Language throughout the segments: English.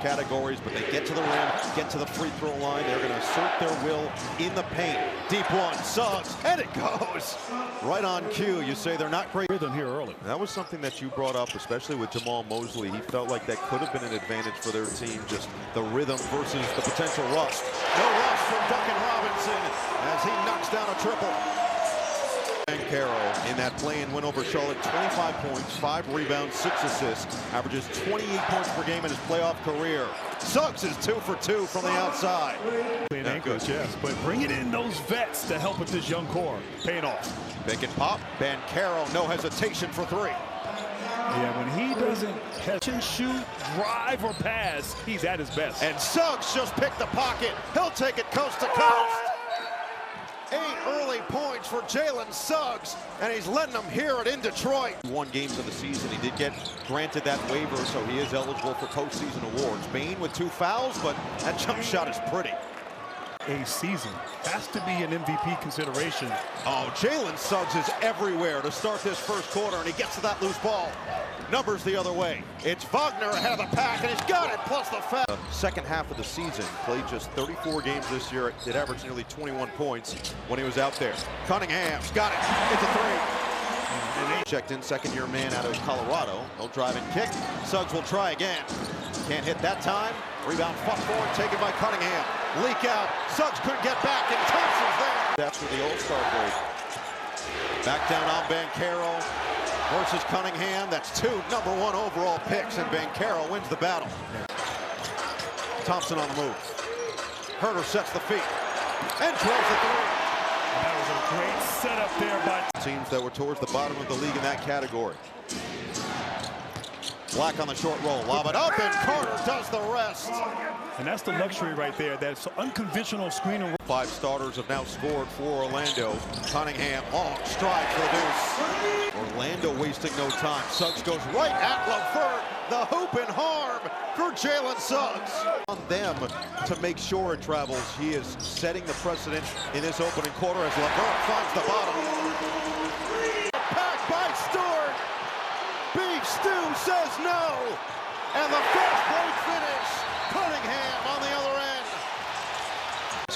categories, but they get to the rim, get to the free throw line. They're going to assert their will in the paint. Deep one, Suggs, and it goes right on cue. You say they're not great rhythm here early. That was something that you brought up, especially with Jamal Mosley. He felt like that could have been an advantage for their team, just the rhythm versus the potential rust. No rust from Duncan Robinson as he knocks down a triple. Banchero in that play-in win over Charlotte, 25 points, 5 rebounds, 6 assists, averages 28 points per game in his playoff career. Suggs is 2 for 2 from the outside. Ankles, yes, but bringing in those vets to help with this young core, paying off. Pick and pop, Banchero, no hesitation for 3. Yeah, when he doesn't hesitate, shoot, drive, or pass, he's at his best. And Suggs just picked the pocket. He'll take it coast to coast. 8 early points for Jalen Suggs, and he's letting them hear it in Detroit. 1 games of the season. He did get granted that waiver, so he is eligible for postseason awards. Bain with 2 fouls, but that jump shot is pretty. A season has to be an MVP consideration. Oh, Jalen Suggs is everywhere to start this first quarter, and he gets to that loose ball. Numbers the other way. It's Wagner ahead of the pack, and he's got it, plus the foul. Second half of the season, played just 34 games this year. It averaged nearly 21 points when he was out there. Cunningham's got it. It's a 3. Checked in, second-year man out of Colorado. No drive and kick. Suggs will try again. Can't hit that time. Rebound fought forward, taken by Cunningham. Leak out. Suggs couldn't get back, and Thompson's there. That's for the All-Star break. Back down on Banchero versus Cunningham. That's 2 #1 overall picks, and Banchero wins the battle. Thompson on the move. Herter sets the feet and drills the 3. That was a great setup there by teams that were towards the bottom of the league in that category. Black on the short roll, lob it up, and Carter does the rest. And that's the luxury right there. That's unconventional screen. 5 starters have now scored for Orlando. Cunningham, long stride for the deuce. Orlando wasting no time. Suggs goes right at LeVert. The hoop and harm for Jalen Suggs. On them to make sure it travels. He is setting the precedent in this opening quarter as LeVert finds the bottom. Packed by Stewart. Beef Stew says no. And the fast break finish. Cunningham on the other end.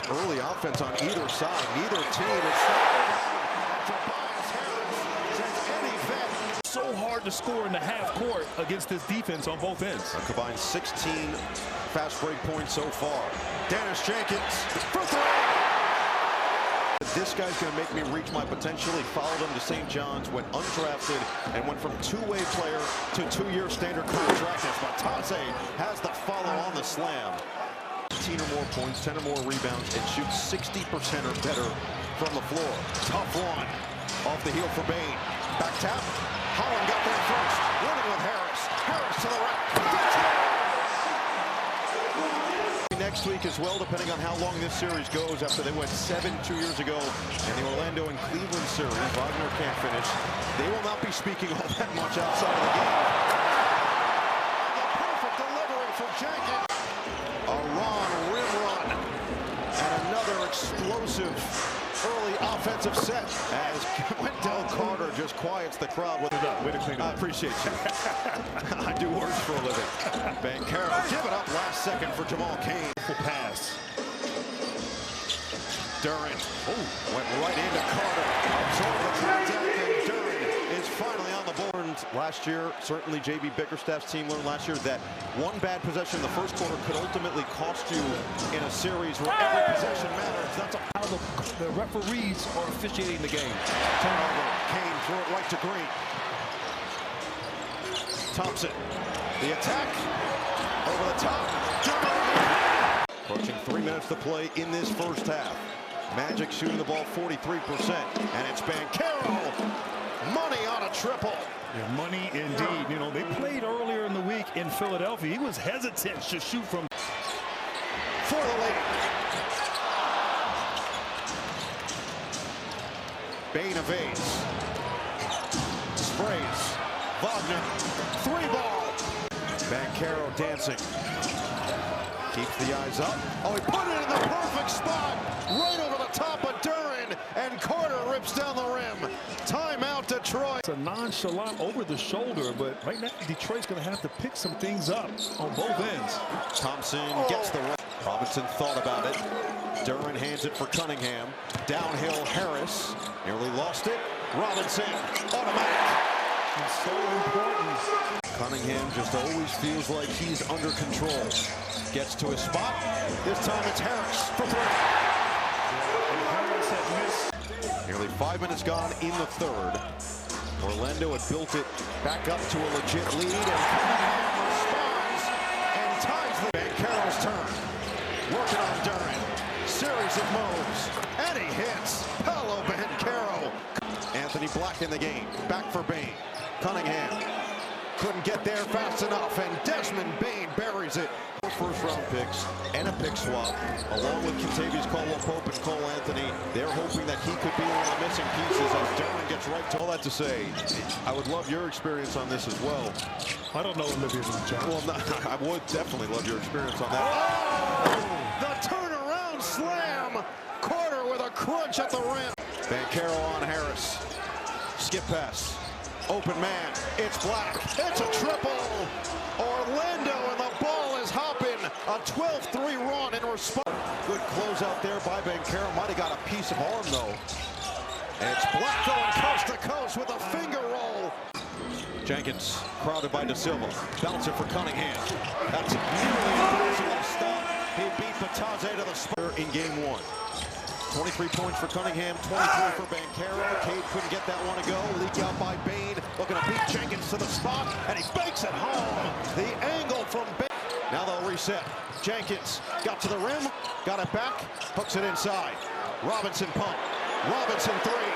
Early offense on either side. Neither team is Tobias says any vet. So hard to score in the half court against this defense on both ends. A combined 16 fast break points so far. Dennis Jenkins for 3. This guy's going to make me reach my potential. He followed him to St. John's, went undrafted, and went from 2-way player to 2-year standard contract. As Matase has the follow on the slam. 15 or more points, 10 or more rebounds, and shoots 60% or better from the floor. Tough one. Off the heel for Bain. Back tap. Holland got there first. Running with Harris. Harris to the rack. Next week as well, depending on how long this series goes after they went 7 2 years ago in the Orlando and Cleveland series. Wagner can't finish. They will not be speaking all that much outside of the game. The perfect delivery from Jenkins. A rim run. And another explosive early offensive set as Wendell Carter just quiets the crowd with it up. Way to clean up. I appreciate you. I do words for a living. Banchero give it up last second for Jamal Cade. Pass. Duran went right into Carter. Absorbed the contact, and Duran is finally on the board. Last year, certainly J.B. Bickerstaff's team learned last year that one bad possession in the first quarter could ultimately cost you in a series where every possession matters. That's how the referees are officiating the game. Turnover. Kane threw it right to Green. Thompson. The attack. Over the top. Approaching 3 minutes to play in this first half. Magic shooting the ball 43%. And it's Banchero. Money on a triple. Yeah, money indeed. You know, they played earlier in the week in Philadelphia. He was hesitant to shoot from for the lead. Bain evades. Sprays. Wagner. 3-ball. Banchero dancing. Keeps the eyes up. Oh, he put it in the perfect spot. Right over the top of Duran. And Carter rips down the rim. Timeout to Detroit. It's a nonchalant over the shoulder, but right now Detroit's going to have to pick some things up on both ends. Thompson gets the run. Robinson thought about it. Duran hands it for Cunningham. Downhill Harris. Nearly lost it. Robinson. Automatic. It's so important. Cunningham just always feels like he's under control. Gets to his spot. This time it's Harris for three. Harris had missed. Nearly 5 minutes gone in the third. Orlando had built it back up to a legit lead, and Cunningham responds and ties the Banchero's turn. Working on Duran. Series of moves, and he hits. Paolo Banchero. Anthony Black in the game. Back for Bain. Cunningham couldn't get there fast enough, and Desmond Bain buries it. First-round picks and a pick swap, along with Tobias, Pope, and Cole Anthony. They're hoping that he could be one of the missing pieces as Duran gets right to all that to say. I would love your experience on this as well. I don't know Olivia's job. Well, I would definitely love your experience on that. Oh! The turnaround slam. Carter with a crunch at the rim. Banchero on Harris. Skip pass. Open man. It's Black. It's a triple. Orlando, and the ball is hopping. A 12-3 run in response. Good close out there by Banchero. Might have got a piece of arm, though. And it's Black going coast to coast with a finger roll. Jenkins, crowded by De Silva. Bounce it for Cunningham. That's nearly impossible to stop. He beat Batazze to the spur in game one. 23 points for Cunningham, 23 for Banchero. Cade couldn't get that one to go. Leak out by Bain. Looking to beat Jenkins to the spot, and he banks it home. The angle from Bain. Now they'll reset. Jenkins got to the rim, got it back, hooks it inside. Robinson pump. Robinson three.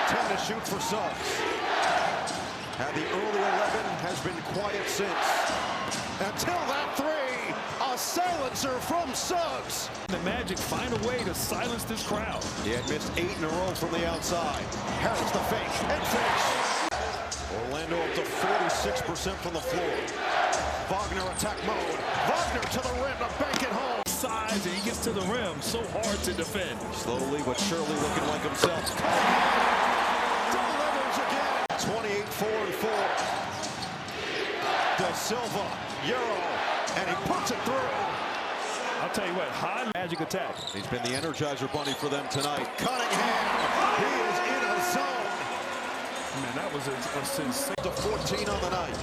10 to shoot for Suggs. And the early 11 has been quiet since. Until that three, a silencer from Suggs. The Magic find a way to silence this crowd. He had missed 8 in a row from the outside. Harris the fake and finish. Orlando up to 46% from the floor. Wagner attack mode. Wagner to the rim to bank it home. Size, and he gets to the rim. So hard to defend. Slowly but surely looking like himself. Delivers again. 28-4-4. De Silva, Euro, and he puts it through. I'll tell you what, high Magic attack. He's been the Energizer Bunny for them tonight. Cunningham, he is in a zone. Man, that was a sensation. To 14 on the night.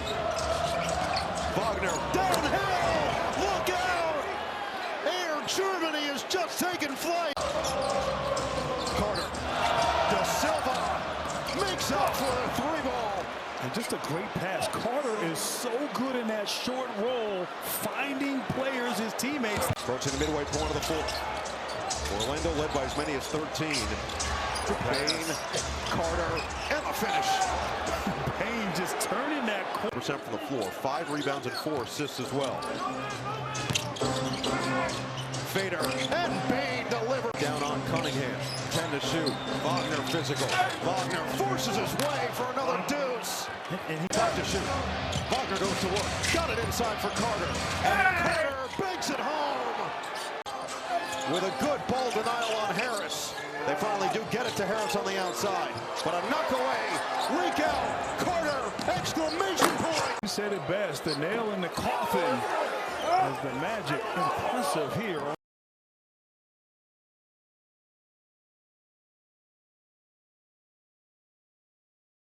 Wagner, downhill, look out! Air Germany is just taking flight. Carter, De Silva makes up for a 3-ball. And just a great pass. Carter is so good in that short roll, finding players, his teammates. Approaching the midway point of the fourth. Orlando led by as many as 13. Bain, Carter, and the finish. Bain just turning that corner. Percent from the floor. 5 rebounds and 4 assists as well. Fader and Bain delivered. Down on Cunningham. 10 to shoot. Wagner physical. Wagner forces his way for another deuce. And he 5 to shoot. Wagner goes to work. Got it inside for Carter. And Carter banks it home. With a good ball denial on Harris. They finally do get it to Harris on the outside. But a knock away. Leak out. Carter. Exclamation point. said it best. The nail in the coffin as the Magic impressive here.